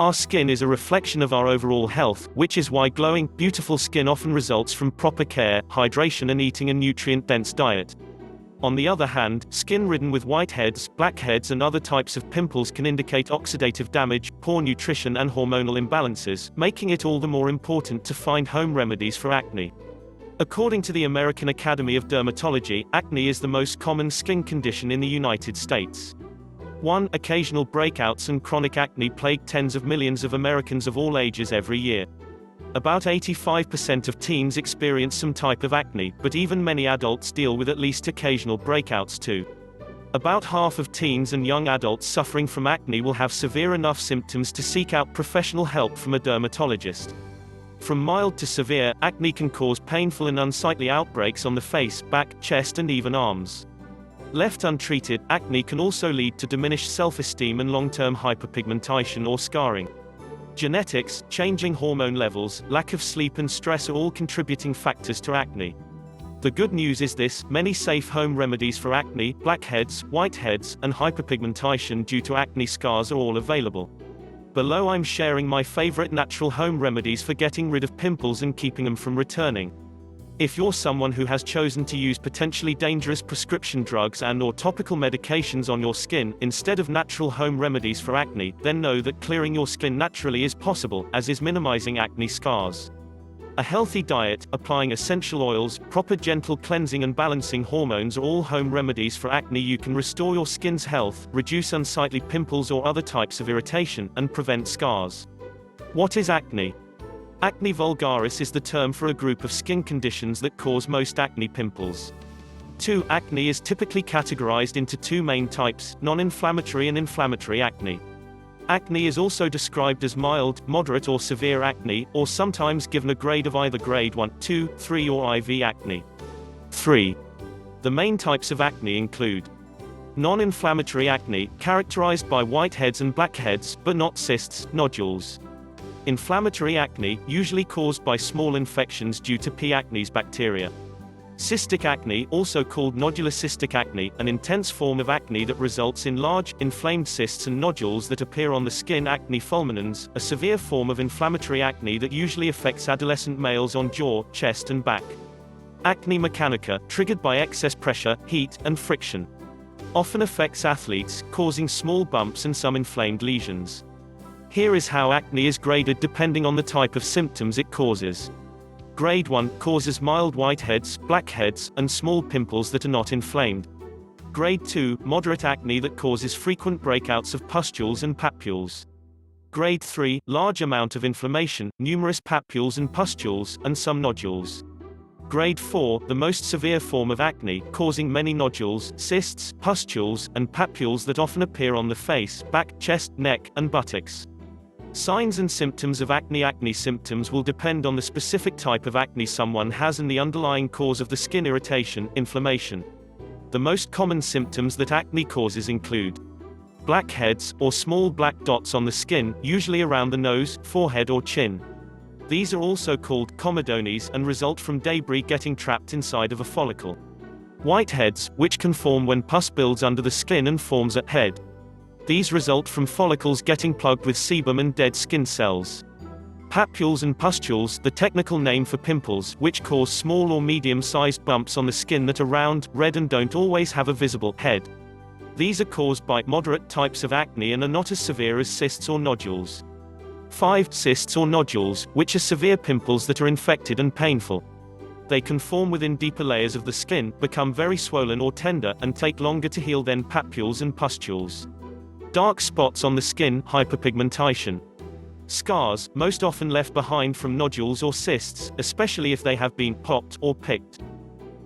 Our skin is a reflection of our overall health, which is why glowing, beautiful skin often results from proper care, hydration and eating a nutrient-dense diet. On the other hand, skin ridden with whiteheads, blackheads and other types of pimples can indicate oxidative damage, poor nutrition and hormonal imbalances, making it all the more important to find home remedies for acne. According to the American Academy of Dermatology, acne is the most common skin condition in the United States. 1. Occasional breakouts and chronic acne plague tens of millions of Americans of all ages every year. About 85% of teens experience some type of acne, but even many adults deal with at least occasional breakouts too. About half of teens and young adults suffering from acne will have severe enough symptoms to seek out professional help from a dermatologist. From mild to severe, acne can cause painful and unsightly outbreaks on the face, back, chest and even arms. Left untreated, acne can also lead to diminished self-esteem and long-term hyperpigmentation or scarring. Genetics, changing hormone levels, lack of sleep and stress are all contributing factors to acne. The good news is this: many safe home remedies for acne, blackheads, whiteheads, and hyperpigmentation due to acne scars are all available. Below I'm sharing my favorite natural home remedies for getting rid of pimples and keeping them from returning. If you're someone who has chosen to use potentially dangerous prescription drugs and/or topical medications on your skin, instead of natural home remedies for acne, then know that clearing your skin naturally is possible, as is minimizing acne scars. A healthy diet, applying essential oils, proper gentle cleansing and balancing hormones are all home remedies for acne. You can restore your skin's health, reduce unsightly pimples or other types of irritation, and prevent scars. What is acne? Acne vulgaris is the term for a group of skin conditions that cause most acne pimples. 2. Acne is typically categorized into two main types: non-inflammatory and inflammatory acne. Acne is also described as mild, moderate or severe acne, or sometimes given a grade of either grade 1, 2, 3 or IV acne. 3. The main types of acne include non-inflammatory acne, characterized by whiteheads and blackheads, but not cysts, nodules. Inflammatory acne, usually caused by small infections due to P. acnes bacteria. Cystic acne, also called nodular cystic acne, an intense form of acne that results in large, inflamed cysts and nodules that appear on the skin. Acne fulminans, a severe form of inflammatory acne that usually affects adolescent males on jaw, chest and back. Acne mechanica, triggered by excess pressure, heat, and friction. Often affects athletes, causing small bumps and some inflamed lesions. Here is how acne is graded depending on the type of symptoms it causes. Grade 1 causes mild whiteheads, blackheads, and small pimples that are not inflamed. Grade 2, moderate acne that causes frequent breakouts of pustules and papules. Grade 3, large amount of inflammation, numerous papules and pustules, and some nodules. Grade 4, the most severe form of acne, causing many nodules, cysts, pustules, and papules that often appear on the face, back, chest, neck, and buttocks. Signs and symptoms of acne. Acne symptoms will depend on the specific type of acne someone has and the underlying cause of the skin irritation, inflammation. The most common symptoms that acne causes include blackheads, or small black dots on the skin, usually around the nose, forehead or chin. These are also called comedones and result from debris getting trapped inside of a follicle. Whiteheads, which can form when pus builds under the skin and forms at head. These result from follicles getting plugged with sebum and dead skin cells. Papules and pustules, the technical name for pimples, which cause small or medium-sized bumps on the skin that are round, red and don't always have a visible head. These are caused by moderate types of acne and are not as severe as cysts or nodules. 5. Cysts or nodules, which are severe pimples that are infected and painful. They can form within deeper layers of the skin, become very swollen or tender, and take longer to heal than papules and pustules. Dark spots on the skin, hyperpigmentation. Scars, most often left behind from nodules or cysts, especially if they have been popped or picked.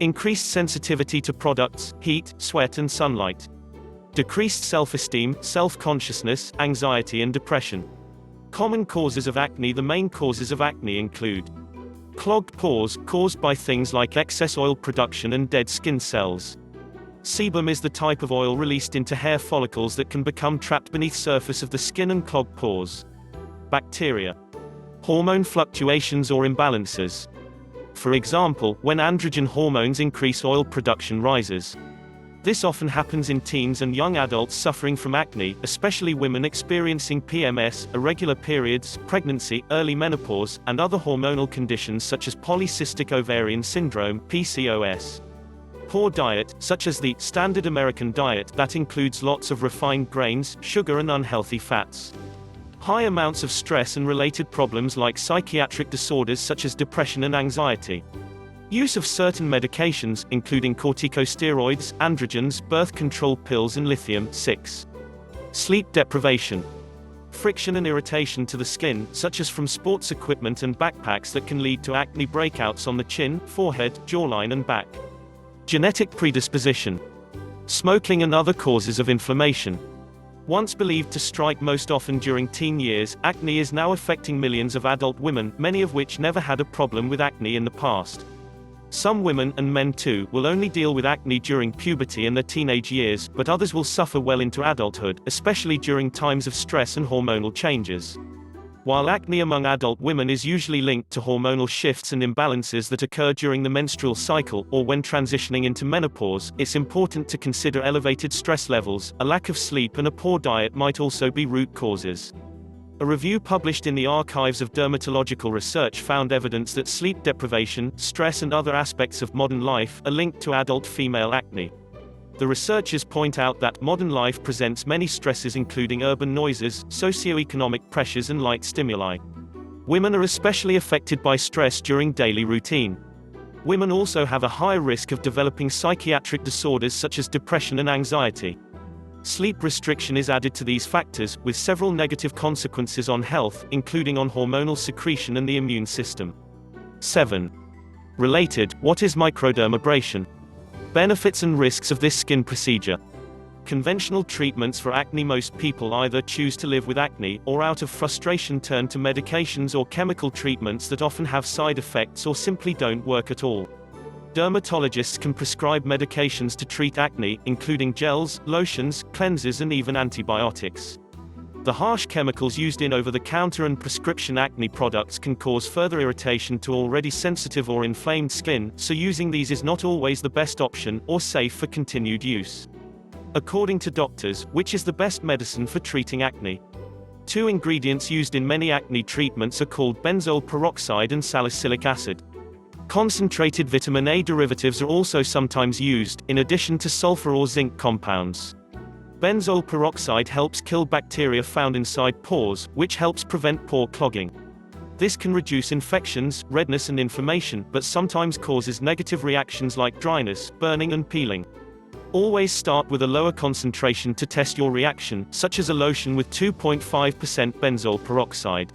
Increased sensitivity to products, heat, sweat and sunlight. Decreased self-esteem, self-consciousness, anxiety and depression. Common causes of acne. The main causes of acne include clogged pores, caused by things like excess oil production and dead skin cells. Sebum is the type of oil released into hair follicles that can become trapped beneath surface of the skin and clog pores. Bacteria. Hormone fluctuations or imbalances. For example, when androgen hormones increase, oil production rises. This often happens in teens and young adults suffering from acne, especially women experiencing PMS, irregular periods, pregnancy, early menopause, and other hormonal conditions such as polycystic ovarian syndrome (PCOS). Poor diet, such as the standard American diet that includes lots of refined grains, sugar and unhealthy fats. High amounts of stress and related problems like psychiatric disorders such as depression and anxiety. Use of certain medications, including corticosteroids, androgens, birth control pills and lithium-6. Sleep deprivation. Friction and irritation to the skin, such as from sports equipment and backpacks that can lead to acne breakouts on the chin, forehead, jawline and back. Genetic predisposition. Smoking and other causes of inflammation. Once believed to strike most often during teen years, acne is now affecting millions of adult women, many of which never had a problem with acne in the past. Some women, and men too, will only deal with acne during puberty and their teenage years, but others will suffer well into adulthood, especially during times of stress and hormonal changes. While acne among adult women is usually linked to hormonal shifts and imbalances that occur during the menstrual cycle, or when transitioning into menopause, it's important to consider elevated stress levels. A lack of sleep and a poor diet might also be root causes. A review published in the Archives of Dermatological Research found evidence that sleep deprivation, stress and other aspects of modern life are linked to adult female acne. The researchers point out that modern life presents many stresses including urban noises, socioeconomic pressures and light stimuli. Women are especially affected by stress during daily routine. Women also have a higher risk of developing psychiatric disorders such as depression and anxiety. Sleep restriction is added to these factors, with several negative consequences on health, including on hormonal secretion and the immune system. 7. Related, what is microdermabrasion? Benefits and risks of this skin procedure. Conventional treatments for acne. Most people either choose to live with acne, or out of frustration turn to medications or chemical treatments that often have side effects or simply don't work at all. Dermatologists can prescribe medications to treat acne, including gels, lotions, cleansers and even antibiotics. The harsh chemicals used in over-the-counter and prescription acne products can cause further irritation to already sensitive or inflamed skin, so using these is not always the best option, or safe for continued use. According to doctors, which is the best medicine for treating acne? Two ingredients used in many acne treatments are called benzoyl peroxide and salicylic acid. Concentrated vitamin A derivatives are also sometimes used, in addition to sulfur or zinc compounds. Benzoyl peroxide helps kill bacteria found inside pores, which helps prevent pore clogging. This can reduce infections, redness and inflammation, but sometimes causes negative reactions like dryness, burning and peeling. Always start with a lower concentration to test your reaction, such as a lotion with 2.5% benzoyl peroxide.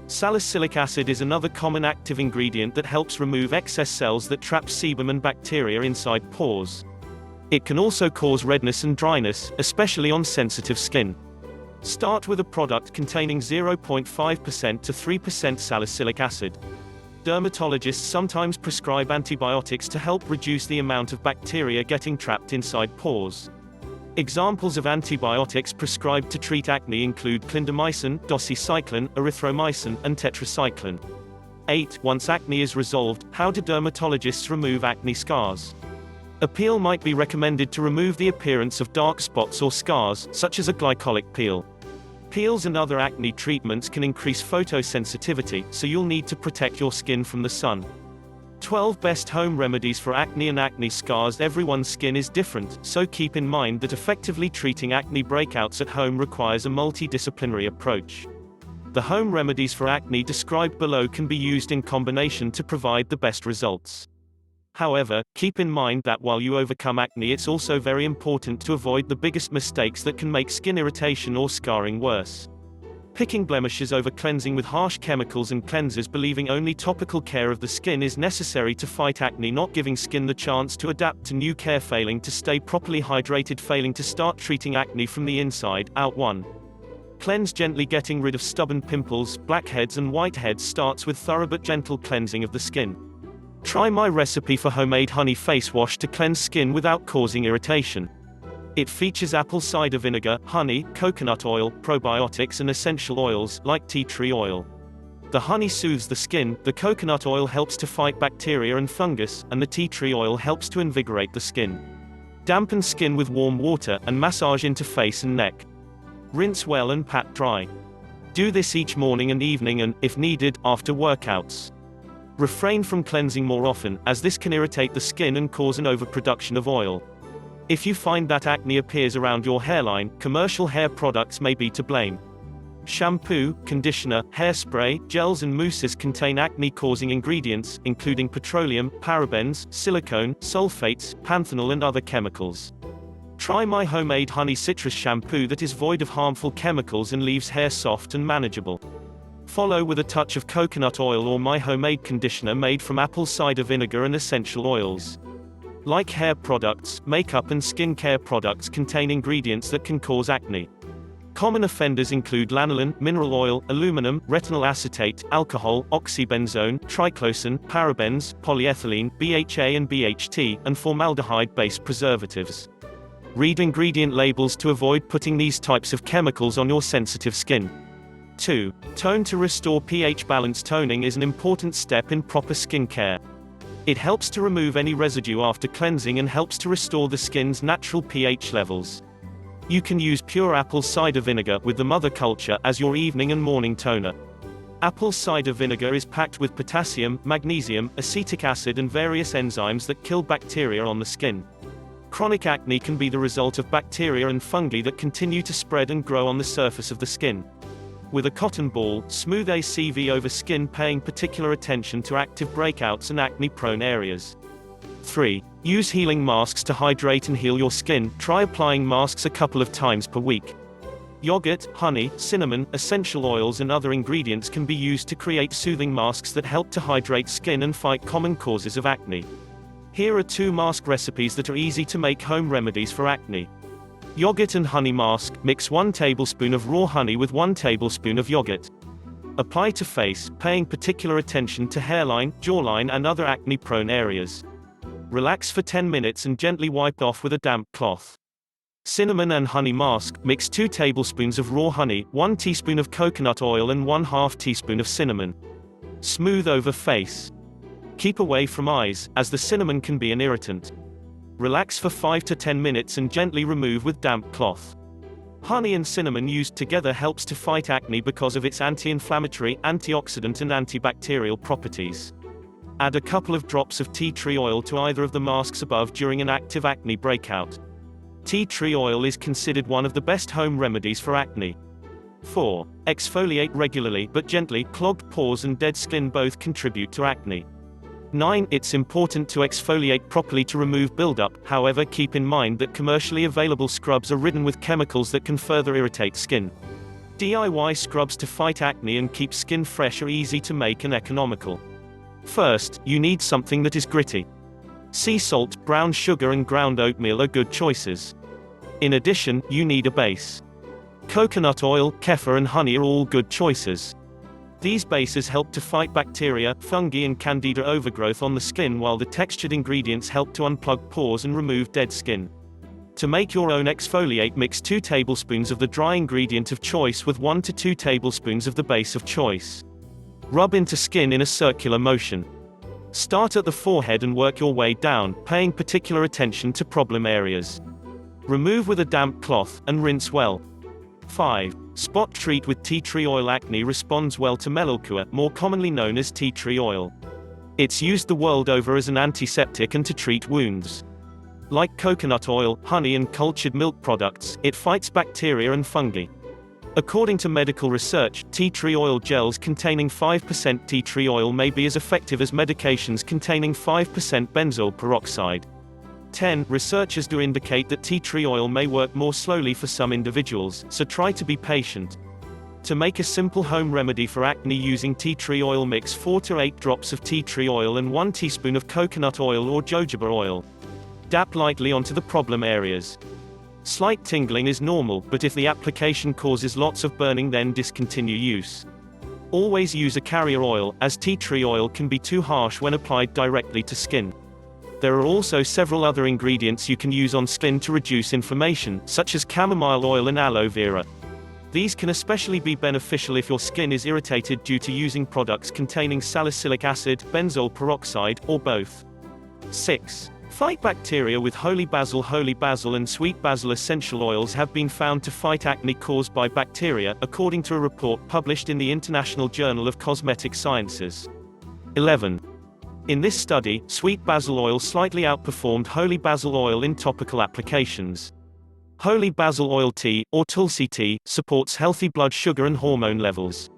Salicylic acid is another common active ingredient that helps remove excess cells that trap sebum and bacteria inside pores. It can also cause redness and dryness, especially on sensitive skin. Start with a product containing 0.5% to 3% salicylic acid. Dermatologists sometimes prescribe antibiotics to help reduce the amount of bacteria getting trapped inside pores. Examples of antibiotics prescribed to treat acne include clindamycin, doxycycline, erythromycin, and tetracycline. 8. Once acne is resolved, how do dermatologists remove acne scars? A peel might be recommended to remove the appearance of dark spots or scars, such as a glycolic peel. Peels and other acne treatments can increase photosensitivity, so you'll need to protect your skin from the sun. 12 Best home remedies for acne and acne scars. Everyone's skin is different, so keep in mind that effectively treating acne breakouts at home requires a multidisciplinary approach. The home remedies for acne described below can be used in combination to provide the best results. However, keep in mind that while you overcome acne, it's also very important to avoid the biggest mistakes that can make skin irritation or scarring worse. Picking blemishes over cleansing with harsh chemicals and cleansers, believing only topical care of the skin is necessary to fight acne, not giving skin the chance to adapt to new care, failing to stay properly hydrated, failing to start treating acne from the inside out. 1. Cleanse gently. Getting rid of stubborn pimples, blackheads and whiteheads starts with thorough but gentle cleansing of the skin. Try my recipe for homemade honey face wash to cleanse skin without causing irritation. It features apple cider vinegar, honey, coconut oil, probiotics and essential oils, like tea tree oil. The honey soothes the skin, the coconut oil helps to fight bacteria and fungus, and the tea tree oil helps to invigorate the skin. Dampen skin with warm water and massage into face and neck. Rinse well and pat dry. Do this each morning and evening and, if needed, after workouts. Refrain from cleansing more often, as this can irritate the skin and cause an overproduction of oil. If you find that acne appears around your hairline, commercial hair products may be to blame. Shampoo, conditioner, hairspray, gels and mousses contain acne-causing ingredients, including petroleum, parabens, silicone, sulfates, panthenol and other chemicals. Try my homemade honey citrus shampoo that is void of harmful chemicals and leaves hair soft and manageable. Follow with a touch of coconut oil or my homemade conditioner made from apple cider vinegar and essential oils. Like hair products, makeup and skincare products contain ingredients that can cause acne. Common offenders include lanolin, mineral oil, aluminum, retinol acetate, alcohol, oxybenzone, triclosan, parabens, polyethylene, BHA and BHT, and formaldehyde-based preservatives. Read ingredient labels to avoid putting these types of chemicals on your sensitive skin. 2. Tone to restore pH balance. Toning is an important step in proper skin care. It helps to remove any residue after cleansing and helps to restore the skin's natural pH levels. You can use pure apple cider vinegar with the mother culture as your evening and morning toner. Apple cider vinegar is packed with potassium, magnesium, acetic acid and various enzymes that kill bacteria on the skin. Chronic acne can be the result of bacteria and fungi that continue to spread and grow on the surface of the skin. With a cotton ball, smooth a CV over skin, paying particular attention to active breakouts and acne-prone areas. 3. Use healing masks to hydrate and heal your skin. Try applying masks a couple of times per week. Yogurt, honey, cinnamon, essential oils and other ingredients can be used to create soothing masks that help to hydrate skin and fight common causes of acne. Here are 2 mask recipes that are easy to make home remedies for acne. Yogurt and honey mask. Mix 1 tablespoon of raw honey with 1 tablespoon of yogurt. Apply to face, paying particular attention to hairline, jawline and other acne-prone areas. Relax for 10 minutes and gently wipe off with a damp cloth. Cinnamon and honey mask. Mix 2 tablespoons of raw honey, 1 teaspoon of coconut oil and 1/2 teaspoon of cinnamon. Smooth over face. Keep away from eyes, as the cinnamon can be an irritant. Relax for 5 to 10 minutes and gently remove with damp cloth. Honey and cinnamon used together helps to fight acne because of its anti-inflammatory, antioxidant and antibacterial properties. Add a couple of drops of tea tree oil to either of the masks above during an active acne breakout. Tea tree oil is considered one of the best home remedies for acne. 4. Exfoliate regularly but gently. Clogged pores and dead skin both contribute to acne. 9. It's important to exfoliate properly to remove buildup, however keep in mind that commercially available scrubs are ridden with chemicals that can further irritate skin. DIY scrubs to fight acne and keep skin fresh are easy to make and economical. First, you need something that is gritty. Sea salt, brown sugar and ground oatmeal are good choices. In addition, you need a base. Coconut oil, kefir and honey are all good choices. These bases help to fight bacteria, fungi and candida overgrowth on the skin, while the textured ingredients help to unplug pores and remove dead skin. To make your own exfoliate, mix 2 tablespoons of the dry ingredient of choice with 1 to 2 tablespoons of the base of choice. Rub into skin in a circular motion. Start at the forehead and work your way down, paying particular attention to problem areas. Remove with a damp cloth, and rinse well. 5. Spot treat with tea tree oil. Acne responds well to melaleuca, more commonly known as tea tree oil. It's used the world over as an antiseptic and to treat wounds. Like coconut oil, honey and cultured milk products, it fights bacteria and fungi. According to medical research, tea tree oil gels containing 5% tea tree oil may be as effective as medications containing 5% benzoyl peroxide. 10. Researchers do indicate that tea tree oil may work more slowly for some individuals, so try to be patient. To make a simple home remedy for acne using tea tree oil, mix 4 to 8 drops of tea tree oil and 1 teaspoon of coconut oil or jojoba oil. Dab lightly onto the problem areas. Slight tingling is normal, but if the application causes lots of burning, then discontinue use. Always use a carrier oil, as tea tree oil can be too harsh when applied directly to skin. There are also several other ingredients you can use on skin to reduce inflammation, such as chamomile oil and aloe vera. These can especially be beneficial if your skin is irritated due to using products containing salicylic acid, benzoyl peroxide, or both. 6. Fight bacteria with holy basil and sweet basil essential oils have been found to fight acne caused by bacteria, according to a report published in the International Journal of Cosmetic Sciences. 11. In this study, sweet basil oil slightly outperformed holy basil oil in topical applications. Holy basil oil tea, or tulsi tea, supports healthy blood sugar and hormone levels.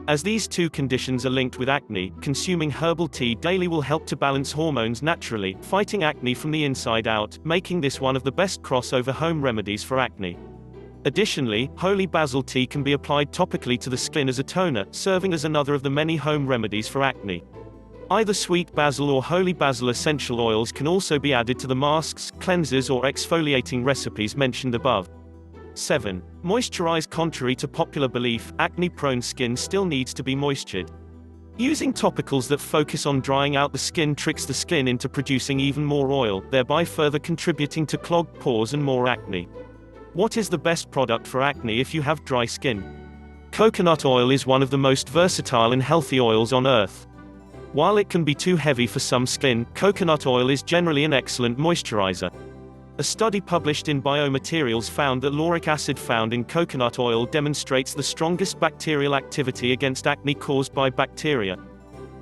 As these two conditions are linked with acne, consuming herbal tea daily will help to balance hormones naturally, fighting acne from the inside out, making this one of the best crossover home remedies for acne. Additionally, holy basil tea can be applied topically to the skin as a toner, serving as another of the many home remedies for acne. Either sweet basil or holy basil essential oils can also be added to the masks, cleansers or exfoliating recipes mentioned above. 7. Moisturize. Contrary to popular belief, acne-prone skin still needs to be moistured. Using topicals that focus on drying out the skin tricks the skin into producing even more oil, thereby further contributing to clogged pores and more acne. What is the best product for acne if you have dry skin? Coconut oil is one of the most versatile and healthy oils on earth. While it can be too heavy for some skin, coconut oil is generally an excellent moisturizer. A study published in Biomaterials found that lauric acid found in coconut oil demonstrates the strongest bacterial activity against acne caused by bacteria.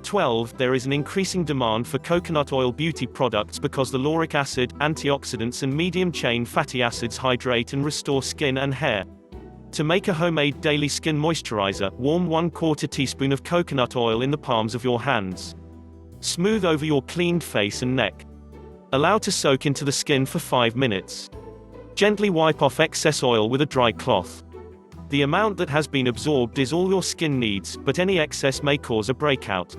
12. There is an increasing demand for coconut oil beauty products because the lauric acid, antioxidants and medium-chain fatty acids hydrate and restore skin and hair. To make a homemade daily skin moisturizer, warm 1/4 teaspoon of coconut oil in the palms of your hands. Smooth over your cleaned face and neck. Allow to soak into the skin for 5 minutes. Gently wipe off excess oil with a dry cloth. The amount that has been absorbed is all your skin needs, but any excess may cause a breakout.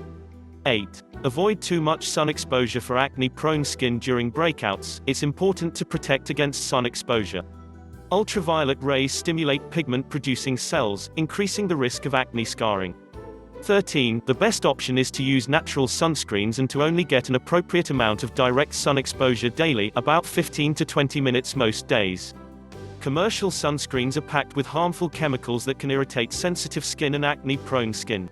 8. Avoid too much sun exposure. For acne-prone skin during breakouts, it's important to protect against sun exposure. Ultraviolet rays stimulate pigment-producing cells, increasing the risk of acne scarring. 13. The best option is to use natural sunscreens and to only get an appropriate amount of direct sun exposure daily, about 15 to 20 minutes most days. Commercial sunscreens are packed with harmful chemicals that can irritate sensitive skin and acne-prone skin.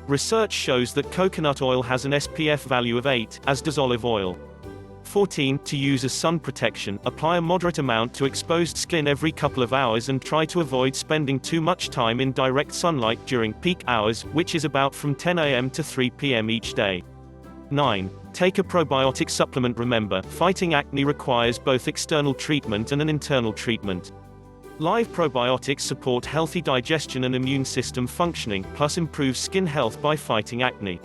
Research shows that coconut oil has an SPF value of 8, as does olive oil. 14. To use as sun protection, apply a moderate amount to exposed skin every couple of hours and try to avoid spending too much time in direct sunlight during peak hours, which is about from 10 a.m. to 3 p.m. each day. 9. Take a probiotic supplement. Remember, fighting acne requires both external treatment and an internal treatment. Live probiotics support healthy digestion and immune system functioning, plus improve skin health by fighting acne.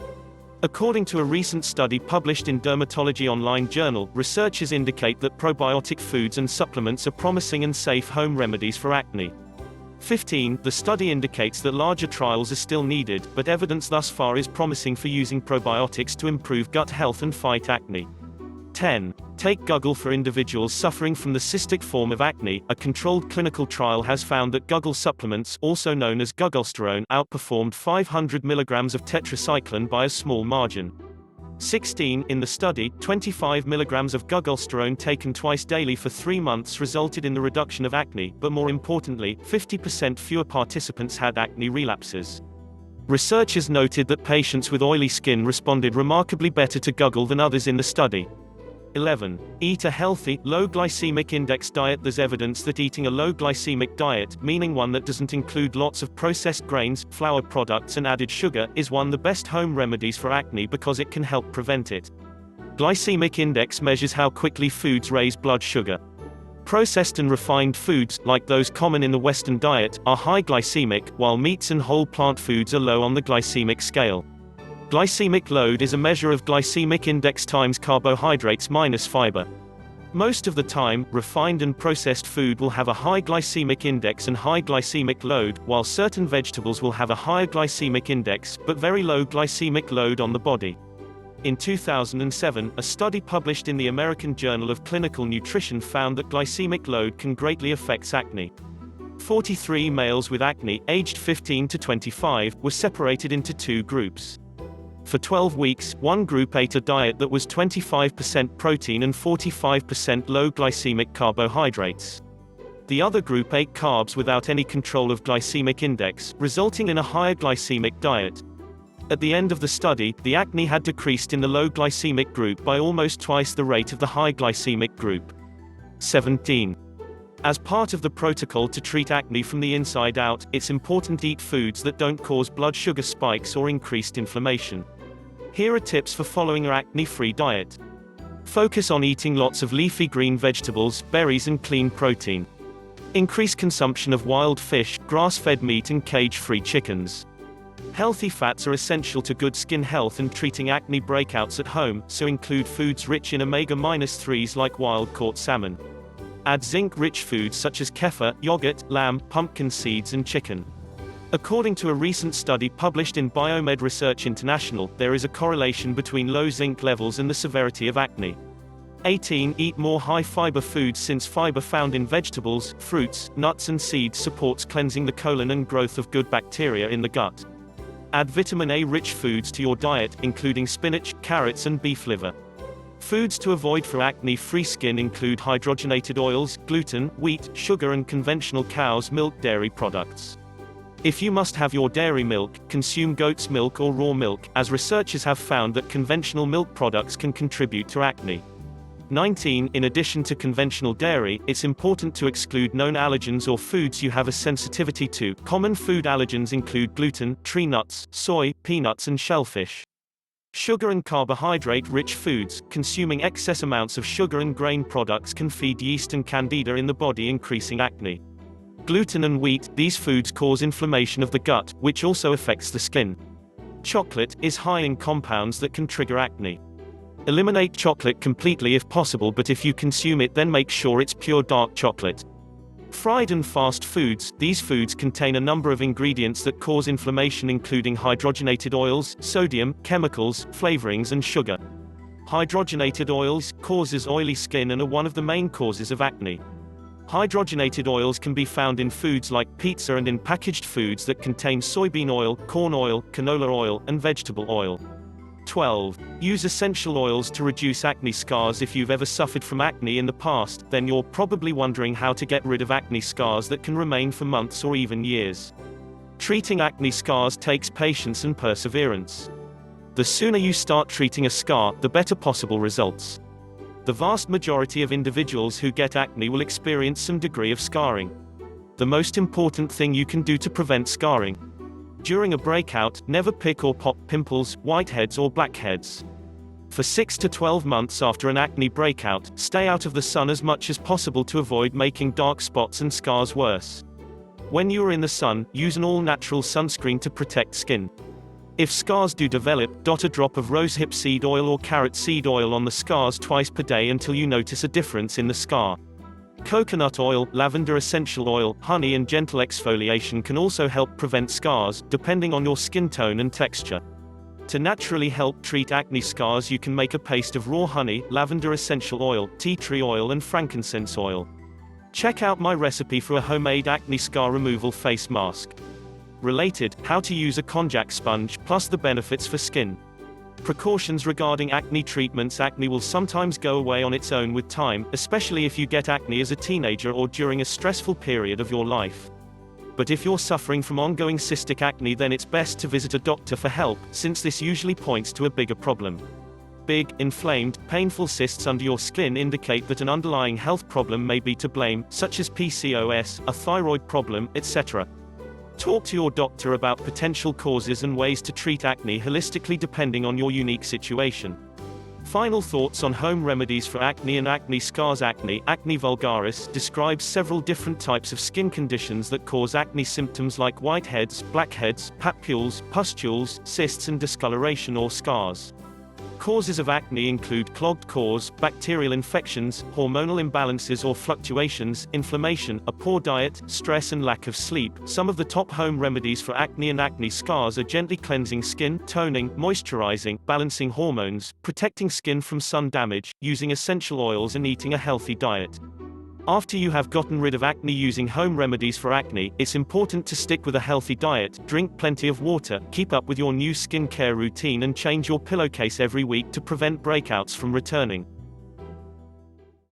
According to a recent study published in Dermatology Online Journal, researchers indicate that probiotic foods and supplements are promising and safe home remedies for acne. 15. The study indicates that larger trials are still needed, but evidence thus far is promising for using probiotics to improve gut health and fight acne. 10. Take Guggle. For individuals suffering from the cystic form of acne, a controlled clinical trial has found that Guggle supplements, also known as Gugglesterone, outperformed 500 mg of tetracycline by a small margin. 16. In the study, 25 mg of Gugglesterone taken twice daily for 3 months resulted in the reduction of acne, but more importantly, 50% fewer participants had acne relapses. Researchers noted that patients with oily skin responded remarkably better to Guggle than others in the study. 11. Eat a healthy, low glycemic index diet. There's evidence that eating a low glycemic diet, meaning one that doesn't include lots of processed grains, flour products and added sugar, is one of the best home remedies for acne because it can help prevent it. Glycemic index measures how quickly foods raise blood sugar. Processed and refined foods, like those common in the Western diet, are high glycemic, while meats and whole plant foods are low on the glycemic scale. Glycemic load is a measure of glycemic index times carbohydrates minus fiber. Most of the time, refined and processed food will have a high glycemic index and high glycemic load, while certain vegetables will have a higher glycemic index, but very low glycemic load on the body. In 2007, a study published in the American Journal of Clinical Nutrition found that glycemic load can greatly affect acne. 43 males with acne, aged 15 to 25, were separated into 2 groups. For 12 weeks, one group ate a diet that was 25% protein and 45% low glycemic carbohydrates. The other group ate carbs without any control of glycemic index, resulting in a higher glycemic diet. At the end of the study, the acne had decreased in the low glycemic group by almost twice the rate of the high glycemic group. 17. As part of the protocol to treat acne from the inside out, it's important to eat foods that don't cause blood sugar spikes or increased inflammation. Here are tips for following an acne-free diet. Focus on eating lots of leafy green vegetables, berries and clean protein. Increase consumption of wild fish, grass-fed meat and cage-free chickens. Healthy fats are essential to good skin health and treating acne breakouts at home, so include foods rich in omega-3s like wild-caught salmon. Add zinc-rich foods such as kefir, yogurt, lamb, pumpkin seeds and chicken. According to a recent study published in Biomed Research International, there is a correlation between low zinc levels and the severity of acne. 18. Eat more high-fiber foods since fiber found in vegetables, fruits, nuts and seeds supports cleansing the colon and growth of good bacteria in the gut. Add vitamin A-rich foods to your diet, including spinach, carrots and beef liver. Foods to avoid for acne-free skin include hydrogenated oils, gluten, wheat, sugar and conventional cow's milk dairy products. If you must have your dairy milk, consume goat's milk or raw milk, as researchers have found that conventional milk products can contribute to acne. 19. In addition to conventional dairy, it's important to exclude known allergens or foods you have a sensitivity to. Common food allergens include gluten, tree nuts, soy, peanuts and shellfish. Sugar and carbohydrate-rich foods. Consuming excess amounts of sugar and grain products can feed yeast and candida in the body, increasing acne. Gluten and wheat. These foods cause inflammation of the gut, which also affects the skin. Chocolate is high in compounds that can trigger acne. Eliminate chocolate completely if possible, but if you consume it, then make sure it's pure dark chocolate. Fried and fast foods. These foods contain a number of ingredients that cause inflammation, including hydrogenated oils, sodium, chemicals, flavorings and sugar. Hydrogenated oils causes oily skin and are one of the main causes of acne. Hydrogenated oils can be found in foods like pizza and in packaged foods that contain soybean oil, corn oil, canola oil, and vegetable oil. 12. Use essential oils to reduce acne scars. If you've ever suffered from acne in the past, then you're probably wondering how to get rid of acne scars that can remain for months or even years. Treating acne scars takes patience and perseverance. The sooner you start treating a scar, the better possible results. The vast majority of individuals who get acne will experience some degree of scarring. The most important thing you can do to prevent scarring. During a breakout, never pick or pop pimples, whiteheads or blackheads. For 6 to 12 months after an acne breakout, stay out of the sun as much as possible to avoid making dark spots and scars worse. When you are in the sun, use an all-natural sunscreen to protect skin. If scars do develop, dot a drop of rosehip seed oil or carrot seed oil on the scars twice per day until you notice a difference in the scar. Coconut oil, lavender essential oil, honey and gentle exfoliation can also help prevent scars, depending on your skin tone and texture. To naturally help treat acne scars, you can make a paste of raw honey, lavender essential oil, tea tree oil and frankincense oil. Check out my recipe for a homemade acne scar removal face mask. Related, how to use a konjac sponge, plus the benefits for skin. Precautions regarding acne treatments. Acne will sometimes go away on its own with time, especially if you get acne as a teenager or during a stressful period of your life. But if you're suffering from ongoing cystic acne, then it's best to visit a doctor for help, since this usually points to a bigger problem. Big, inflamed, painful cysts under your skin indicate that an underlying health problem may be to blame, such as PCOS, a thyroid problem, etc. Talk to your doctor about potential causes and ways to treat acne holistically depending on your unique situation. Final thoughts on home remedies for acne and acne scars. Acne vulgaris describes several different types of skin conditions that cause acne symptoms like whiteheads, blackheads, papules, pustules, cysts and discoloration or scars. Causes of acne include clogged pores, bacterial infections, hormonal imbalances or fluctuations, inflammation, a poor diet, stress and lack of sleep. Some of the top home remedies for acne and acne scars are gently cleansing skin, toning, moisturizing, balancing hormones, protecting skin from sun damage, using essential oils and eating a healthy diet. After you have gotten rid of acne using home remedies for acne, it's important to stick with a healthy diet, drink plenty of water, keep up with your new skincare routine and change your pillowcase every week to prevent breakouts from returning.